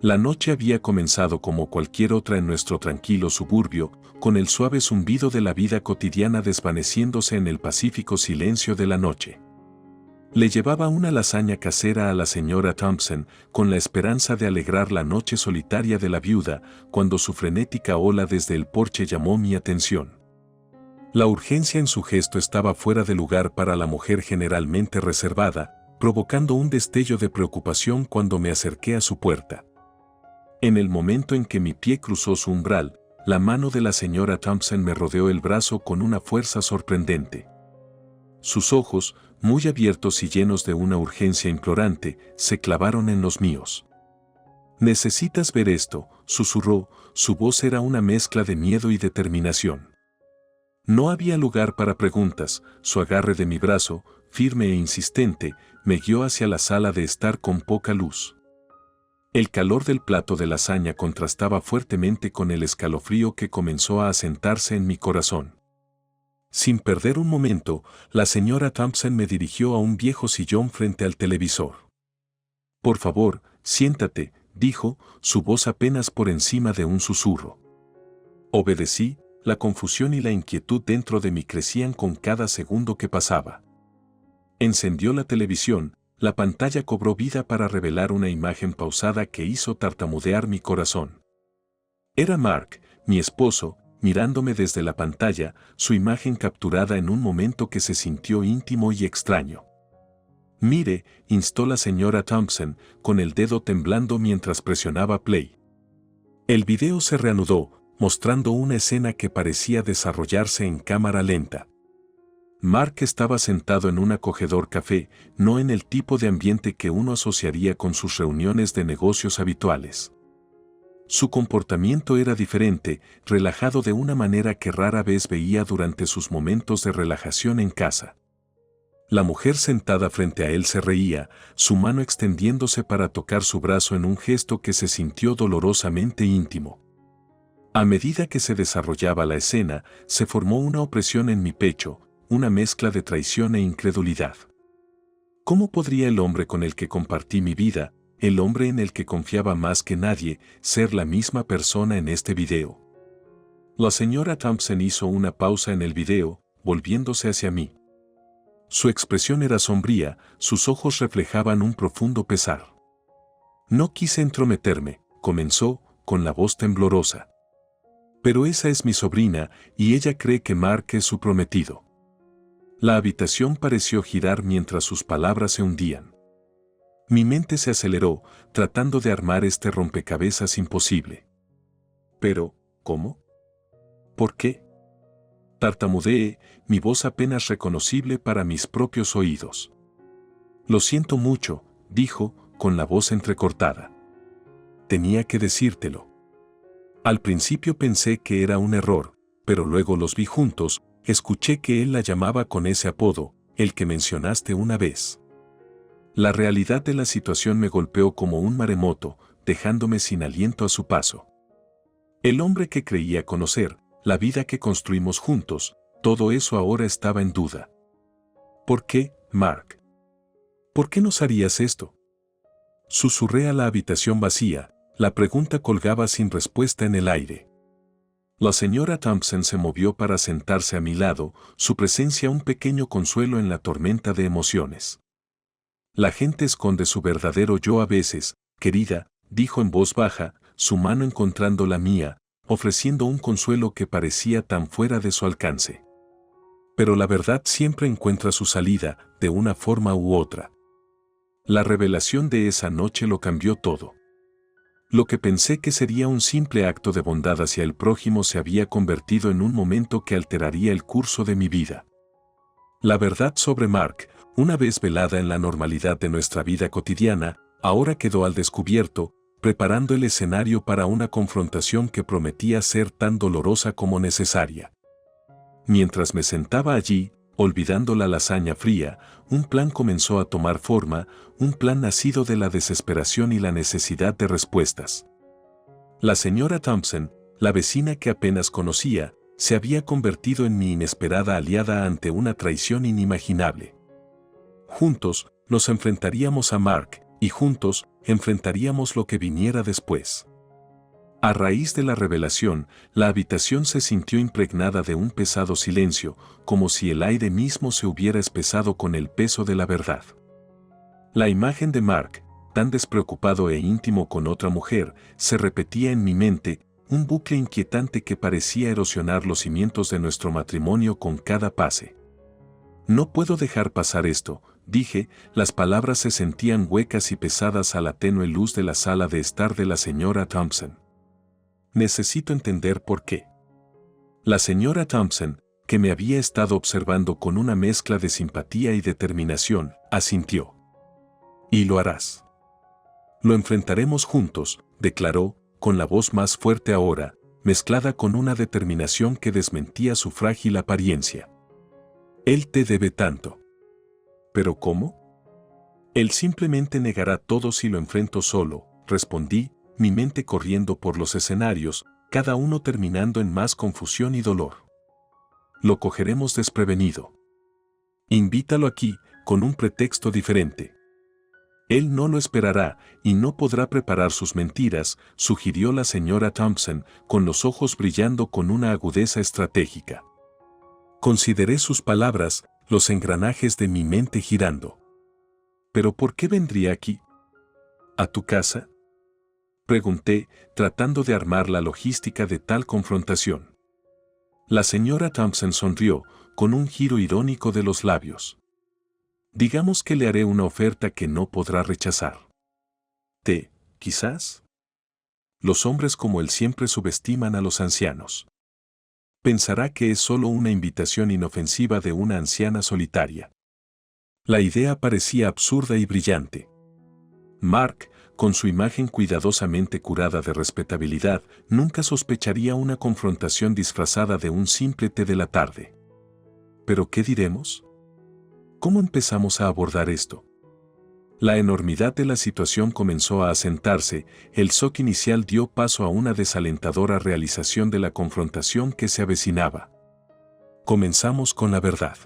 La noche había comenzado como cualquier otra en nuestro tranquilo suburbio, con el suave zumbido de la vida cotidiana desvaneciéndose en el pacífico silencio de la noche. Le llevaba una lasaña casera a la señora Thompson, con la esperanza de alegrar la noche solitaria de la viuda, cuando su frenética ola desde el porche llamó mi atención. La urgencia en su gesto estaba fuera de lugar para la mujer generalmente reservada, provocando un destello de preocupación cuando me acerqué a su puerta. En el momento en que mi pie cruzó su umbral, la mano de la señora Thompson me rodeó el brazo con una fuerza sorprendente. Sus ojos, muy abiertos y llenos de una urgencia implorante, se clavaron en los míos. «Necesitas ver esto», susurró, su voz era una mezcla de miedo y determinación. No había lugar para preguntas, su agarre de mi brazo, firme e insistente, me guió hacia la sala de estar con poca luz. El calor del plato de lasaña contrastaba fuertemente con el escalofrío que comenzó a asentarse en mi corazón. Sin perder un momento, la señora Thompson me dirigió a un viejo sillón frente al televisor. «Por favor, siéntate», dijo, su voz apenas por encima de un susurro. Obedecí, la confusión y la inquietud dentro de mí crecían con cada segundo que pasaba. Encendió la televisión, la pantalla cobró vida para revelar una imagen pausada que hizo tartamudear mi corazón. Era Mark, mi esposo, mirándome desde la pantalla, su imagen capturada en un momento que se sintió íntimo y extraño. «Mire», instó la señora Thompson, con el dedo temblando mientras presionaba play. El video se reanudó, mostrando una escena que parecía desarrollarse en cámara lenta. Mark estaba sentado en un acogedor café, no en el tipo de ambiente que uno asociaría con sus reuniones de negocios habituales. Su comportamiento era diferente, relajado de una manera que rara vez veía durante sus momentos de relajación en casa. La mujer sentada frente a él se reía, su mano extendiéndose para tocar su brazo en un gesto que se sintió dolorosamente íntimo. A medida que se desarrollaba la escena, se formó una opresión en mi pecho, una mezcla de traición e incredulidad. ¿Cómo podría el hombre con el que compartí mi vida, el hombre en el que confiaba más que nadie, ser la misma persona en este video? La señora Thompson hizo una pausa en el video, volviéndose hacia mí. Su expresión era sombría, sus ojos reflejaban un profundo pesar. «No quise entrometerme», comenzó, con la voz temblorosa. «Pero esa es mi sobrina, y ella cree que Mark es su prometido». La habitación pareció girar mientras sus palabras se hundían. Mi mente se aceleró, tratando de armar este rompecabezas imposible. «Pero, ¿cómo? ¿Por qué?», tartamudeé, mi voz apenas reconocible para mis propios oídos. «Lo siento mucho», dijo, con la voz entrecortada. «Tenía que decírtelo. Al principio pensé que era un error, pero luego los vi juntos, escuché que él la llamaba con ese apodo, el que mencionaste una vez». La realidad de la situación me golpeó como un maremoto, dejándome sin aliento a su paso. El hombre que creía conocer, la vida que construimos juntos, todo eso ahora estaba en duda. «¿Por qué, Mark? ¿Por qué nos harías esto?», susurré a la habitación vacía, la pregunta colgaba sin respuesta en el aire. La señora Thompson se movió para sentarse a mi lado, su presencia un pequeño consuelo en la tormenta de emociones. «La gente esconde su verdadero yo a veces, querida», dijo en voz baja, su mano encontrando la mía, ofreciendo un consuelo que parecía tan fuera de su alcance. «Pero la verdad siempre encuentra su salida, de una forma u otra». La revelación de esa noche lo cambió todo. Lo que pensé que sería un simple acto de bondad hacia el prójimo se había convertido en un momento que alteraría el curso de mi vida. La verdad sobre Mark, una vez velada en la normalidad de nuestra vida cotidiana, ahora quedó al descubierto, preparando el escenario para una confrontación que prometía ser tan dolorosa como necesaria. Mientras me sentaba allí, olvidando la lasaña fría, un plan comenzó a tomar forma, un plan nacido de la desesperación y la necesidad de respuestas. La señora Thompson, la vecina que apenas conocía, se había convertido en mi inesperada aliada ante una traición inimaginable. Juntos, nos enfrentaríamos a Mark, y juntos enfrentaríamos lo que viniera después. A raíz de la revelación, la habitación se sintió impregnada de un pesado silencio, como si el aire mismo se hubiera espesado con el peso de la verdad. La imagen de Mark, tan despreocupado e íntimo con otra mujer, se repetía en mi mente, un bucle inquietante que parecía erosionar los cimientos de nuestro matrimonio con cada pase. No puedo dejar pasar esto, dije, las palabras se sentían huecas y pesadas a la tenue luz de la sala de estar de la señora Thompson. Necesito entender por qué. La señora Thompson, que me había estado observando con una mezcla de simpatía y determinación, asintió. Y lo harás. Lo enfrentaremos juntos, declaró, con la voz más fuerte ahora, mezclada con una determinación que desmentía su frágil apariencia. Él te debe tanto. ¿Pero cómo? Él simplemente negará todo si lo enfrento solo, respondí, mi mente corriendo por los escenarios, cada uno terminando en más confusión y dolor. Lo cogeremos desprevenido. Invítalo aquí, con un pretexto diferente. Él no lo esperará y no podrá preparar sus mentiras, sugirió la señora Thompson, con los ojos brillando con una agudeza estratégica. Consideré sus palabras, los engranajes de mi mente girando. ¿Pero por qué vendría aquí? ¿A tu casa? Pregunté, tratando de armar la logística de tal confrontación. La señora Thompson sonrió, con un giro irónico de los labios. Digamos que le haré una oferta que no podrá rechazar. Quizás. Los hombres como él siempre subestiman a los ancianos. Pensará que es solo una invitación inofensiva de una anciana solitaria. La idea parecía absurda y brillante. Mark, con su imagen cuidadosamente curada de respetabilidad, nunca sospecharía una confrontación disfrazada de un simple té de la tarde. ¿Pero qué diremos? ¿Cómo empezamos a abordar esto? La enormidad de la situación comenzó a asentarse, el shock inicial dio paso a una desalentadora realización de la confrontación que se avecinaba. Comenzamos con la verdad.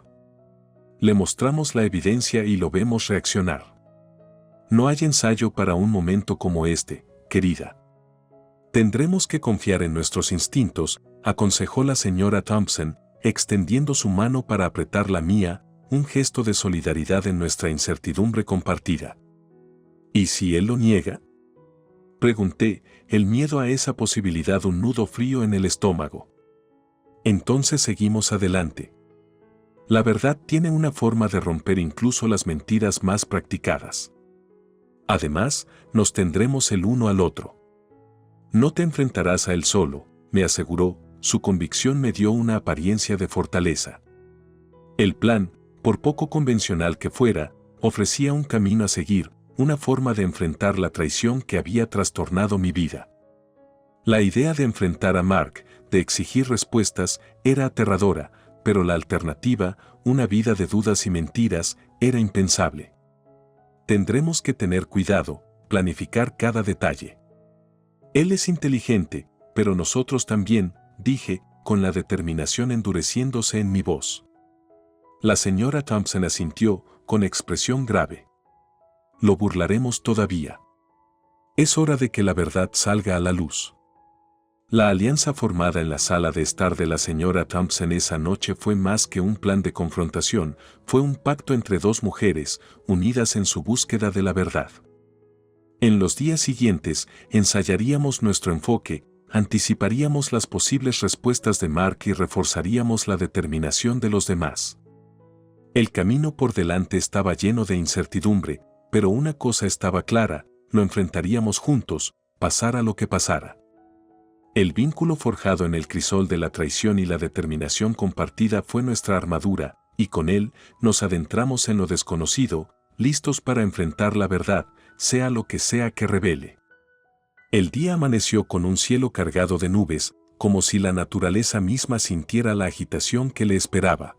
Le mostramos la evidencia y lo vemos reaccionar. No hay ensayo para un momento como este, querida. Tendremos que confiar en nuestros instintos, aconsejó la señora Thompson, extendiendo su mano para apretar la mía, un gesto de solidaridad en nuestra incertidumbre compartida. ¿Y si él lo niega? Pregunté, el miedo a esa posibilidad un nudo frío en el estómago. Entonces seguimos adelante. La verdad tiene una forma de romper incluso las mentiras más practicadas. Además, nos tendremos el uno al otro. No te enfrentarás a él solo, me aseguró, su convicción me dio una apariencia de fortaleza. El plan, por poco convencional que fuera, ofrecía un camino a seguir, una forma de enfrentar la traición que había trastornado mi vida. La idea de enfrentar a Mark, de exigir respuestas, era aterradora, pero la alternativa, una vida de dudas y mentiras, era impensable. Tendremos que tener cuidado, planificar cada detalle. Él es inteligente, pero nosotros también, dije, con la determinación endureciéndose en mi voz. La señora Thompson asintió, con expresión grave. Lo burlaremos todavía. Es hora de que la verdad salga a la luz. La alianza formada en la sala de estar de la señora Thompson esa noche fue más que un plan de confrontación, fue un pacto entre dos mujeres, unidas en su búsqueda de la verdad. En los días siguientes, ensayaríamos nuestro enfoque, anticiparíamos las posibles respuestas de Mark y reforzaríamos la determinación de los demás. El camino por delante estaba lleno de incertidumbre, pero una cosa estaba clara, lo enfrentaríamos juntos, pasara lo que pasara. El vínculo forjado en el crisol de la traición y la determinación compartida fue nuestra armadura, y con él nos adentramos en lo desconocido, listos para enfrentar la verdad, sea lo que sea que revele. El día amaneció con un cielo cargado de nubes, como si la naturaleza misma sintiera la agitación que le esperaba.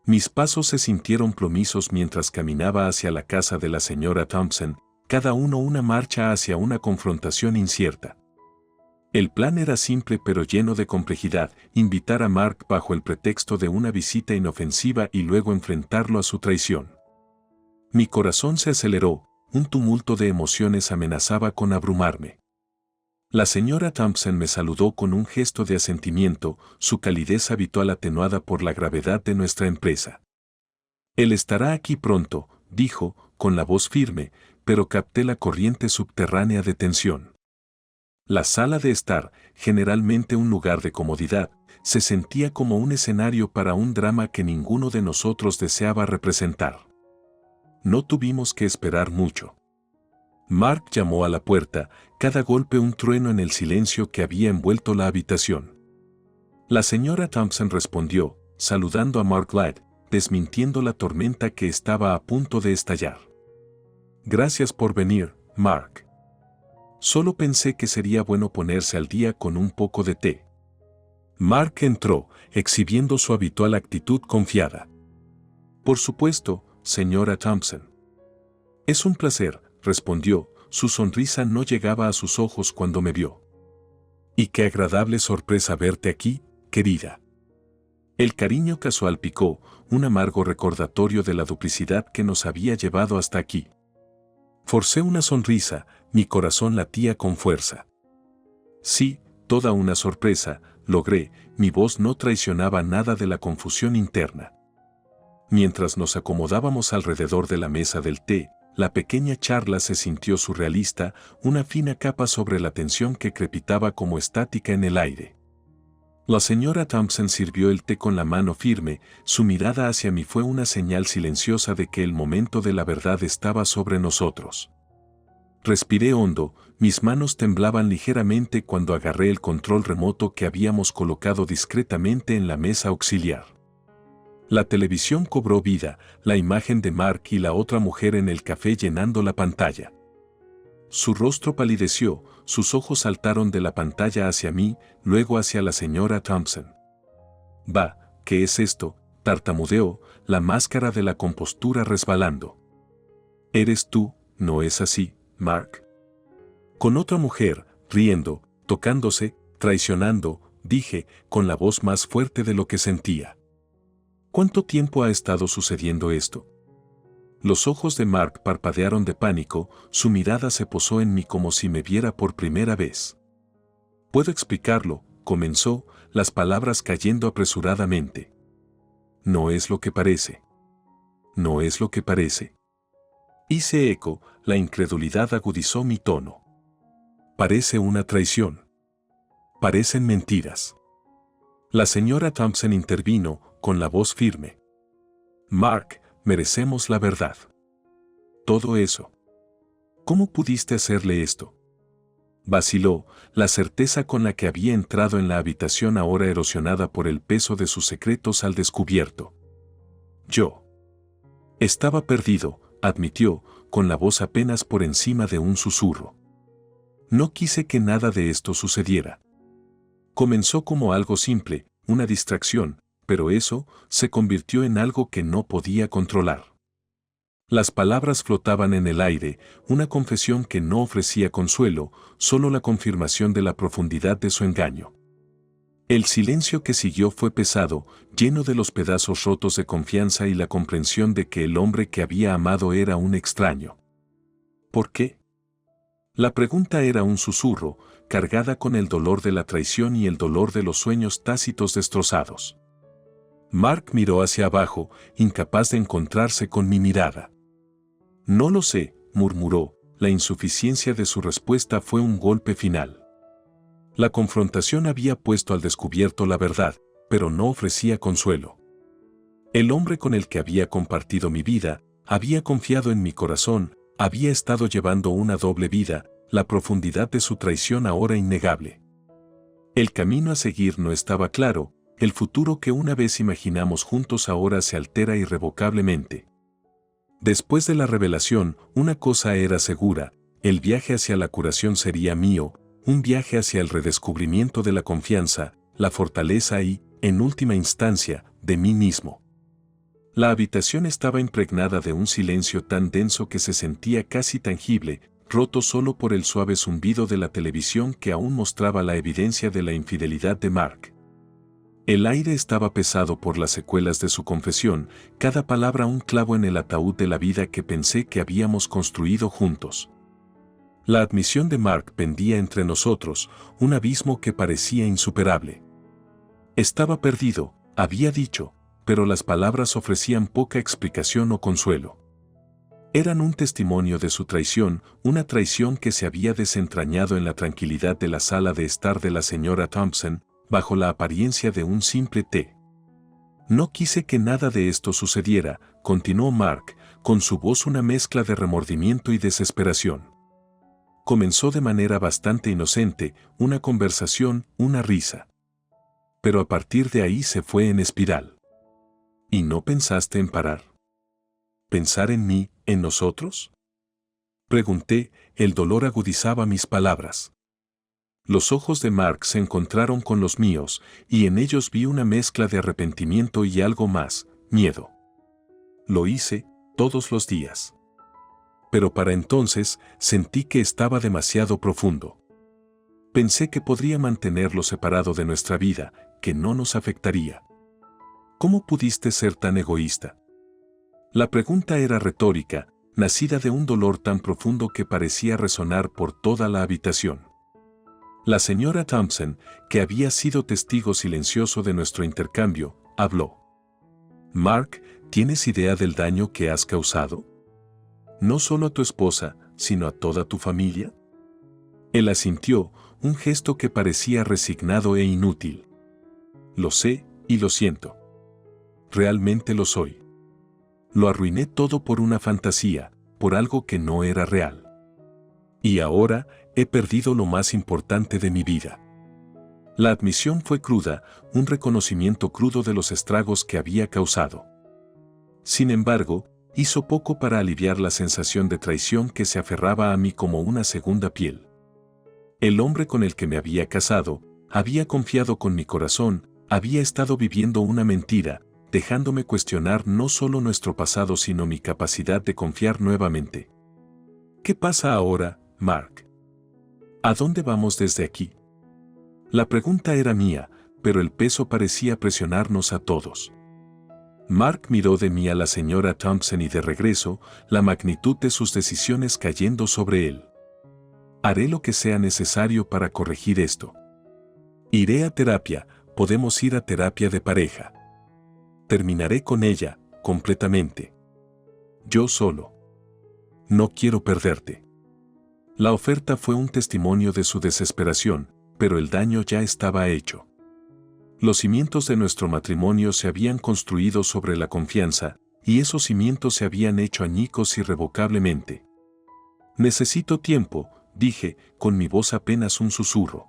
Mis pasos se sintieron plomizos mientras caminaba hacia la casa de la señora Thompson, cada uno una marcha hacia una confrontación incierta. El plan era simple pero lleno de complejidad, invitar a Mark bajo el pretexto de una visita inofensiva y luego enfrentarlo a su traición. Mi corazón se aceleró, un tumulto de emociones amenazaba con abrumarme. La señora Thompson me saludó con un gesto de asentimiento, su calidez habitual atenuada por la gravedad de nuestra empresa. Él estará aquí pronto, dijo, con la voz firme, pero capté la corriente subterránea de tensión. La sala de estar, generalmente un lugar de comodidad, se sentía como un escenario para un drama que ninguno de nosotros deseaba representar. No tuvimos que esperar mucho. Mark llamó a la puerta, cada golpe un trueno en el silencio que había envuelto la habitación. La señora Thompson respondió, saludando a Mark Ladd, desmintiendo la tormenta que estaba a punto de estallar. Gracias por venir, Mark. Solo pensé que sería bueno ponerse al día con un poco de té. Mark entró, exhibiendo su habitual actitud confiada. Por supuesto, señora Thompson. Es un placer, respondió, su sonrisa no llegaba a sus ojos cuando me vio. Y qué agradable sorpresa verte aquí, querida. El cariño casual picó, un amargo recordatorio de la duplicidad que nos había llevado hasta aquí. Forcé una sonrisa, mi corazón latía con fuerza. Sí, toda una sorpresa, logré, mi voz no traicionaba nada de la confusión interna. Mientras nos acomodábamos alrededor de la mesa del té, la pequeña charla se sintió surrealista, una fina capa sobre la tensión que crepitaba como estática en el aire. La señora Thompson sirvió el té con la mano firme, su mirada hacia mí fue una señal silenciosa de que el momento de la verdad estaba sobre nosotros. Respiré hondo, mis manos temblaban ligeramente cuando agarré el control remoto que habíamos colocado discretamente en la mesa auxiliar. La televisión cobró vida, la imagen de Mark y la otra mujer en el café llenando la pantalla. Su rostro palideció, sus ojos saltaron de la pantalla hacia mí, luego hacia la señora Thompson. «Va, ¿qué es esto?», tartamudeó, la máscara de la compostura resbalando. «Eres tú, ¿no es así, Mark?». Con otra mujer, riendo, tocándose, traicionando, dije, con la voz más fuerte de lo que sentía. ¿Cuánto tiempo ha estado sucediendo esto? Los ojos de Mark parpadearon de pánico, su mirada se posó en mí como si me viera por primera vez. «Puedo explicarlo», comenzó, las palabras cayendo apresuradamente. «No es lo que parece». «¿No es lo que parece?». Hice eco, la incredulidad agudizó mi tono. «Parece una traición. Parecen mentiras». La señora Thompson intervino, con la voz firme. «Mark, merecemos la verdad. Todo eso. ¿Cómo pudiste hacerle esto?». Vaciló, la certeza con la que había entrado en la habitación ahora erosionada por el peso de sus secretos al descubierto. «Yo estaba perdido», admitió, con la voz apenas por encima de un susurro. «No quise que nada de esto sucediera. Comenzó como algo simple, una distracción, pero eso se convirtió en algo que no podía controlar». Las palabras flotaban en el aire, una confesión que no ofrecía consuelo, solo la confirmación de la profundidad de su engaño. El silencio que siguió fue pesado, lleno de los pedazos rotos de confianza y la comprensión de que el hombre que había amado era un extraño. ¿Por qué? La pregunta era un susurro, cargada con el dolor de la traición y el dolor de los sueños tácitos destrozados. Mark miró hacia abajo, incapaz de encontrarse con mi mirada. «No lo sé», murmuró, la insuficiencia de su respuesta fue un golpe final. La confrontación había puesto al descubierto la verdad, pero no ofrecía consuelo. El hombre con el que había compartido mi vida, había confiado en mi corazón, había estado llevando una doble vida, la profundidad de su traición ahora innegable. El camino a seguir no estaba claro, el futuro que una vez imaginamos juntos ahora se altera irrevocablemente. Después de la revelación, una cosa era segura, el viaje hacia la curación sería mío, un viaje hacia el redescubrimiento de la confianza, la fortaleza y, en última instancia, de mí mismo. La habitación estaba impregnada de un silencio tan denso que se sentía casi tangible, roto solo por el suave zumbido de la televisión que aún mostraba la evidencia de la infidelidad de Mark. El aire estaba pesado por las secuelas de su confesión, cada palabra un clavo en el ataúd de la vida que pensé que habíamos construido juntos. La admisión de Mark pendía entre nosotros, un abismo que parecía insuperable. Estaba perdido, había dicho, pero las palabras ofrecían poca explicación o consuelo. Eran un testimonio de su traición, una traición que se había desentrañado en la tranquilidad de la sala de estar de la señora Thompson, bajo la apariencia de un simple té. No quise que nada de esto sucediera, continuó Mark, con su voz una mezcla de remordimiento y desesperación. Comenzó de manera bastante inocente, una conversación, una risa. Pero a partir de ahí se fue en espiral. ¿Y no pensaste en parar? ¿Pensar en mí, en nosotros? Pregunté, el dolor agudizaba mis palabras. Los ojos de Mark se encontraron con los míos, y en ellos vi una mezcla de arrepentimiento y algo más, miedo. Lo hice, todos los días. Pero para entonces, sentí que estaba demasiado profundo. Pensé que podría mantenerlo separado de nuestra vida, que no nos afectaría. ¿Cómo pudiste ser tan egoísta? La pregunta era retórica, nacida de un dolor tan profundo que parecía resonar por toda la habitación. La señora Thompson, que había sido testigo silencioso de nuestro intercambio, habló. Mark, ¿tienes idea del daño que has causado? No solo a tu esposa, sino a toda tu familia. Él asintió, un gesto que parecía resignado e inútil. Lo sé, y lo siento. Realmente lo soy. Lo arruiné todo por una fantasía, por algo que no era real. Y ahora, he perdido lo más importante de mi vida. La admisión fue cruda, un reconocimiento crudo de los estragos que había causado. Sin embargo, hizo poco para aliviar la sensación de traición que se aferraba a mí como una segunda piel. El hombre con el que me había casado, había confiado con mi corazón, había estado viviendo una mentira, dejándome cuestionar no solo nuestro pasado sino mi capacidad de confiar nuevamente. ¿Qué pasa ahora, Mark? ¿A dónde vamos desde aquí? La pregunta era mía, pero el peso parecía presionarnos a todos. Mark miró de mí a la señora Thompson y de regreso, la magnitud de sus decisiones cayendo sobre él. Haré lo que sea necesario para corregir esto. Iré a terapia, podemos ir a terapia de pareja. Terminaré con ella, completamente. Yo solo. No quiero perderte. La oferta fue un testimonio de su desesperación, pero el daño ya estaba hecho. Los cimientos de nuestro matrimonio se habían construido sobre la confianza, y esos cimientos se habían hecho añicos irrevocablemente. Necesito tiempo, dije, con mi voz apenas un susurro.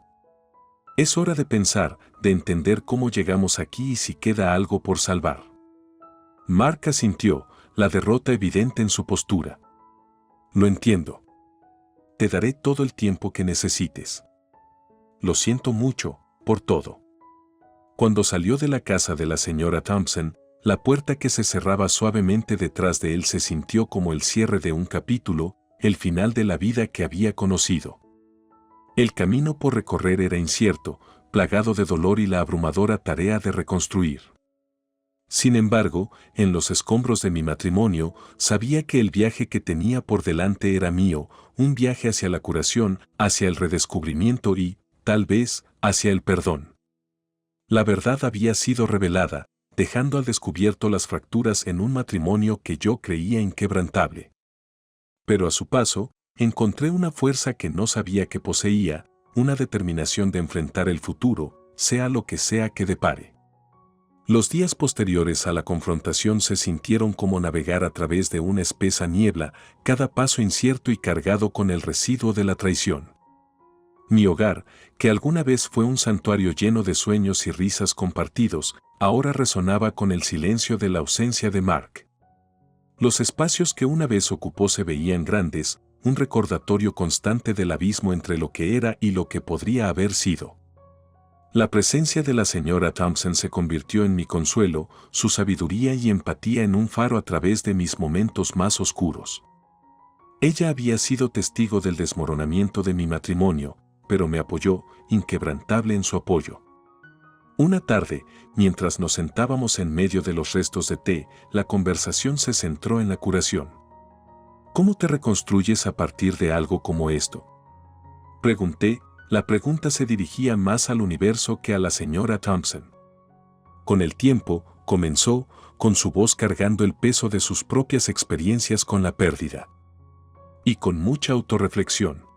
Es hora de pensar, de entender cómo llegamos aquí y si queda algo por salvar. Mark asintió, la derrota evidente en su postura. Lo entiendo. Te daré todo el tiempo que necesites. Lo siento mucho, por todo. Cuando salió de la casa de la señora Thompson, la puerta que se cerraba suavemente detrás de él se sintió como el cierre de un capítulo, el final de la vida que había conocido. El camino por recorrer era incierto, plagado de dolor y la abrumadora tarea de reconstruir. Sin embargo, en los escombros de mi matrimonio, sabía que el viaje que tenía por delante era mío, un viaje hacia la curación, hacia el redescubrimiento y, tal vez, hacia el perdón. La verdad había sido revelada, dejando al descubierto las fracturas en un matrimonio que yo creía inquebrantable. Pero a su paso, encontré una fuerza que no sabía que poseía, una determinación de enfrentar el futuro, sea lo que sea que depare. Los días posteriores a la confrontación se sintieron como navegar a través de una espesa niebla, cada paso incierto y cargado con el residuo de la traición. Mi hogar, que alguna vez fue un santuario lleno de sueños y risas compartidos, ahora resonaba con el silencio de la ausencia de Mark. Los espacios que una vez ocupó se veían grandes, un recordatorio constante del abismo entre lo que era y lo que podría haber sido. La presencia de la señora Thompson se convirtió en mi consuelo, su sabiduría y empatía en un faro a través de mis momentos más oscuros. Ella había sido testigo del desmoronamiento de mi matrimonio, pero me apoyó, inquebrantable en su apoyo. Una tarde, mientras nos sentábamos en medio de los restos de té, la conversación se centró en la curación. ¿Cómo te reconstruyes a partir de algo como esto? Pregunté. La pregunta se dirigía más al universo que a la señora Thompson. Con el tiempo, comenzó, con su voz cargando el peso de sus propias experiencias con la pérdida. Y con mucha autorreflexión.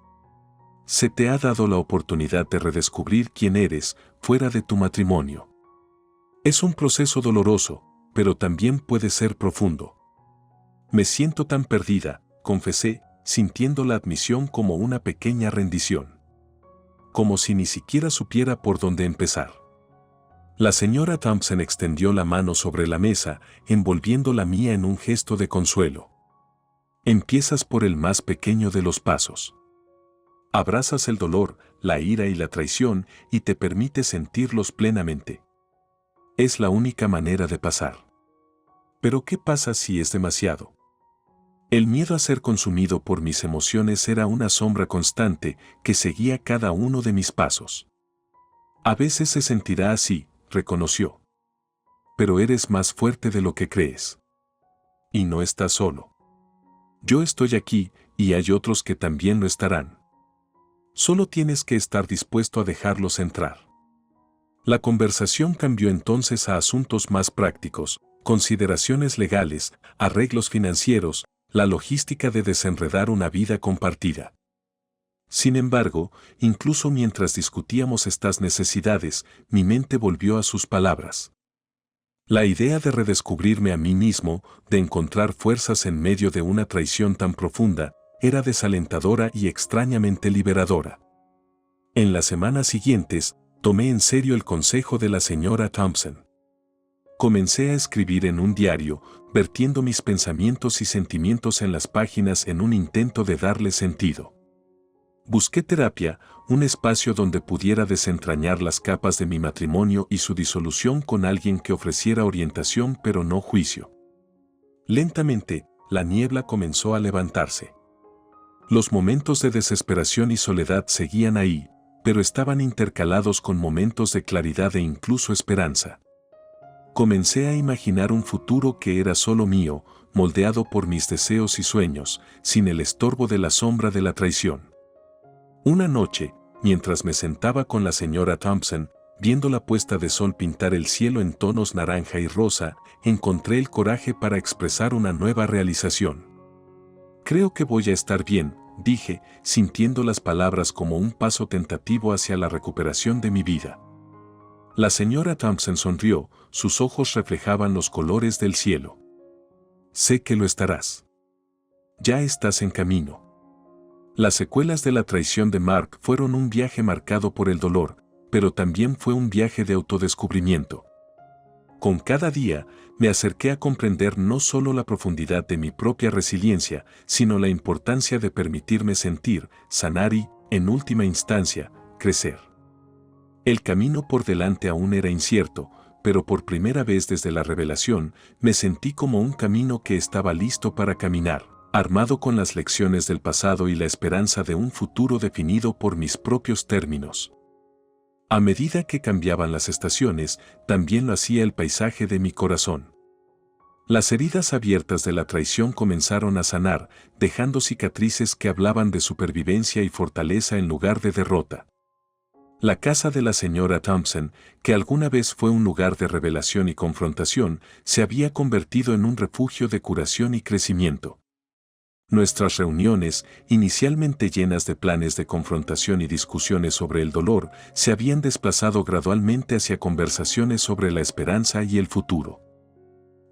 Se te ha dado la oportunidad de redescubrir quién eres fuera de tu matrimonio. Es un proceso doloroso, pero también puede ser profundo. Me siento tan perdida, confesé, sintiendo la admisión como una pequeña rendición. Como si ni siquiera supiera por dónde empezar. La señora Thompson extendió la mano sobre la mesa, envolviendo la mía en un gesto de consuelo. Empiezas por el más pequeño de los pasos. Abrazas el dolor, la ira y la traición y te permites sentirlos plenamente. Es la única manera de pasar. Pero ¿qué pasa si es demasiado? El miedo a ser consumido por mis emociones era una sombra constante que seguía cada uno de mis pasos. A veces se sentirá así, reconoció. Pero eres más fuerte de lo que crees. Y no estás solo. Yo estoy aquí y hay otros que también lo estarán. Solo tienes que estar dispuesto a dejarlos entrar. La conversación cambió entonces a asuntos más prácticos, consideraciones legales, arreglos financieros, la logística de desenredar una vida compartida. Sin embargo, incluso mientras discutíamos estas necesidades, mi mente volvió a sus palabras. La idea de redescubrirme a mí mismo, de encontrar fuerzas en medio de una traición tan profunda, era desalentadora y extrañamente liberadora. En las semanas siguientes, tomé en serio el consejo de la señora Thompson. Comencé a escribir en un diario, vertiendo mis pensamientos y sentimientos en las páginas en un intento de darle sentido. Busqué terapia, un espacio donde pudiera desentrañar las capas de mi matrimonio y su disolución con alguien que ofreciera orientación pero no juicio. Lentamente, la niebla comenzó a levantarse. Los momentos de desesperación y soledad seguían ahí, pero estaban intercalados con momentos de claridad e incluso esperanza. Comencé a imaginar un futuro que era solo mío, moldeado por mis deseos y sueños, sin el estorbo de la sombra de la traición. Una noche, mientras me sentaba con la señora Thompson, viendo la puesta de sol pintar el cielo en tonos naranja y rosa, encontré el coraje para expresar una nueva realización. Creo que voy a estar bien, dije, sintiendo las palabras como un paso tentativo hacia la recuperación de mi vida. La señora Thompson sonrió, sus ojos reflejaban los colores del cielo. Sé que lo estarás. Ya estás en camino. Las secuelas de la traición de Mark fueron un viaje marcado por el dolor, pero también fue un viaje de autodescubrimiento. Con cada día, me acerqué a comprender no solo la profundidad de mi propia resiliencia, sino la importancia de permitirme sentir, sanar y, en última instancia, crecer. El camino por delante aún era incierto, pero por primera vez desde la revelación, me sentí como un camino que estaba listo para caminar, armado con las lecciones del pasado y la esperanza de un futuro definido por mis propios términos. A medida que cambiaban las estaciones, también lo hacía el paisaje de mi corazón. Las heridas abiertas de la traición comenzaron a sanar, dejando cicatrices que hablaban de supervivencia y fortaleza en lugar de derrota. La casa de la señora Thompson, que alguna vez fue un lugar de revelación y confrontación, se había convertido en un refugio de curación y crecimiento. Nuestras reuniones, inicialmente llenas de planes de confrontación y discusiones sobre el dolor, se habían desplazado gradualmente hacia conversaciones sobre la esperanza y el futuro.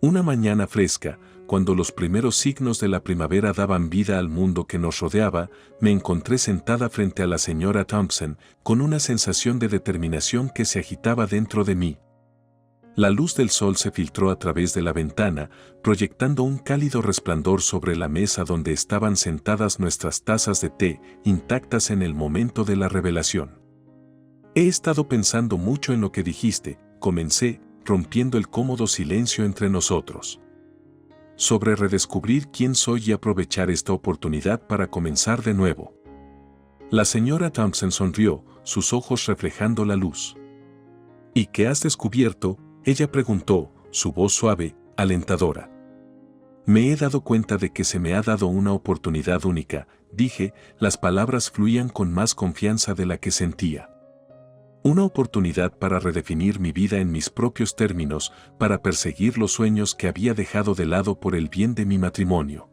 Una mañana fresca, cuando los primeros signos de la primavera daban vida al mundo que nos rodeaba, me encontré sentada frente a la señora Thompson, con una sensación de determinación que se agitaba dentro de mí. La luz del sol se filtró a través de la ventana, proyectando un cálido resplandor sobre la mesa donde estaban sentadas nuestras tazas de té, intactas en el momento de la revelación. He estado pensando mucho en lo que dijiste, comencé, rompiendo el cómodo silencio entre nosotros. Sobre redescubrir quién soy y aprovechar esta oportunidad para comenzar de nuevo. La señora Thompson sonrió, sus ojos reflejando la luz. ¿Y qué has descubierto?, ella preguntó, su voz suave, alentadora. Me he dado cuenta de que se me ha dado una oportunidad única, dije, las palabras fluían con más confianza de la que sentía. Una oportunidad para redefinir mi vida en mis propios términos, para perseguir los sueños que había dejado de lado por el bien de mi matrimonio.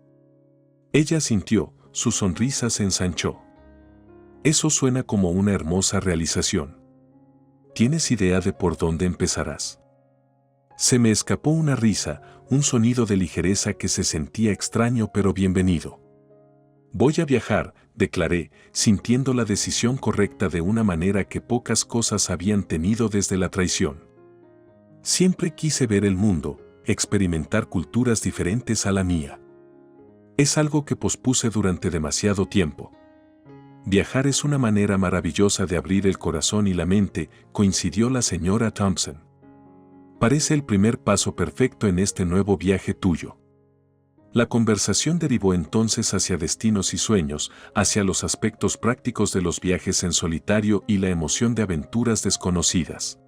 Ella asintió, su sonrisa se ensanchó. Eso suena como una hermosa realización. ¿Tienes idea de por dónde empezarás? Se me escapó una risa, un sonido de ligereza que se sentía extraño pero bienvenido. Voy a viajar, declaré, sintiendo la decisión correcta de una manera que pocas cosas habían tenido desde la traición. Siempre quise ver el mundo, experimentar culturas diferentes a la mía. Es algo que pospuse durante demasiado tiempo. Viajar es una manera maravillosa de abrir el corazón y la mente, coincidió la señora Thompson. Parece el primer paso perfecto en este nuevo viaje tuyo. La conversación derivó entonces hacia destinos y sueños, hacia los aspectos prácticos de los viajes en solitario y la emoción de aventuras desconocidas.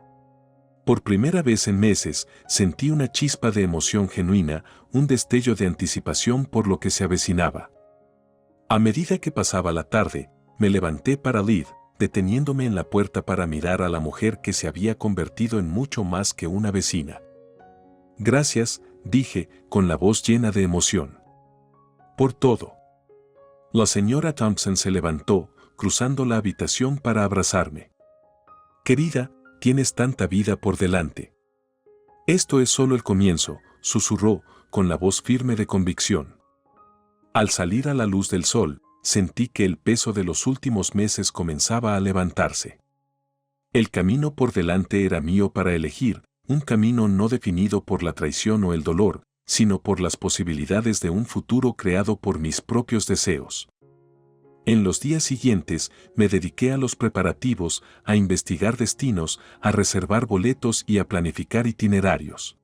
Por primera vez en meses, sentí una chispa de emoción genuina, un destello de anticipación por lo que se avecinaba. A medida que pasaba la tarde, me levanté para ir, deteniéndome en la puerta para mirar a la mujer que se había convertido en mucho más que una vecina. Gracias, dije, con la voz llena de emoción. Por todo. La señora Thompson se levantó, cruzando la habitación para abrazarme. Querida, tienes tanta vida por delante. Esto es solo el comienzo, susurró, con la voz firme de convicción. Al salir a la luz del sol, sentí que el peso de los últimos meses comenzaba a levantarse. El camino por delante era mío para elegir, un camino no definido por la traición o el dolor, sino por las posibilidades de un futuro creado por mis propios deseos. En los días siguientes, me dediqué a los preparativos, a investigar destinos, a reservar boletos y a planificar itinerarios.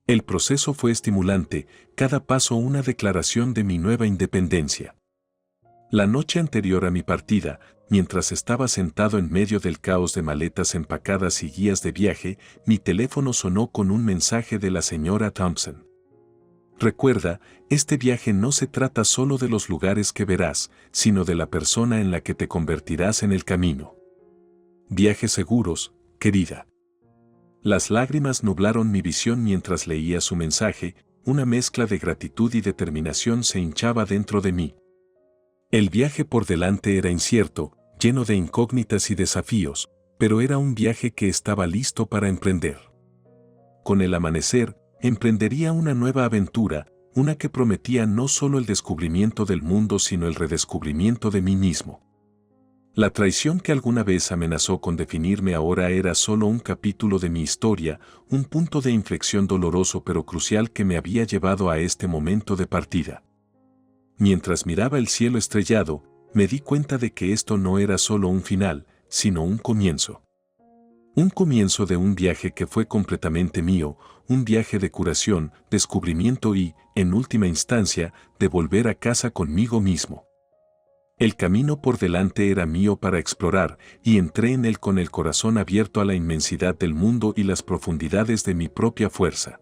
El proceso fue estimulante, cada paso una declaración de mi nueva independencia. La noche anterior a mi partida, mientras estaba sentado en medio del caos de maletas empacadas y guías de viaje, mi teléfono sonó con un mensaje de la señora Thompson. Recuerda, este viaje no se trata solo de los lugares que verás, sino de la persona en la que te convertirás en el camino. Viajes seguros, querida. Las lágrimas nublaron mi visión mientras leía su mensaje, una mezcla de gratitud y determinación se hinchaba dentro de mí. El viaje por delante era incierto, lleno de incógnitas y desafíos, pero era un viaje que estaba listo para emprender. Con el amanecer, emprendería una nueva aventura, una que prometía no solo el descubrimiento del mundo sino el redescubrimiento de mí mismo. La traición que alguna vez amenazó con definirme ahora era solo un capítulo de mi historia, un punto de inflexión doloroso pero crucial que me había llevado a este momento de partida. Mientras miraba el cielo estrellado, me di cuenta de que esto no era solo un final, sino un comienzo. Un comienzo de un viaje que fue completamente mío, un viaje de curación, descubrimiento y, en última instancia, de volver a casa conmigo mismo. El camino por delante era mío para explorar, y entré en él con el corazón abierto a la inmensidad del mundo y las profundidades de mi propia fuerza.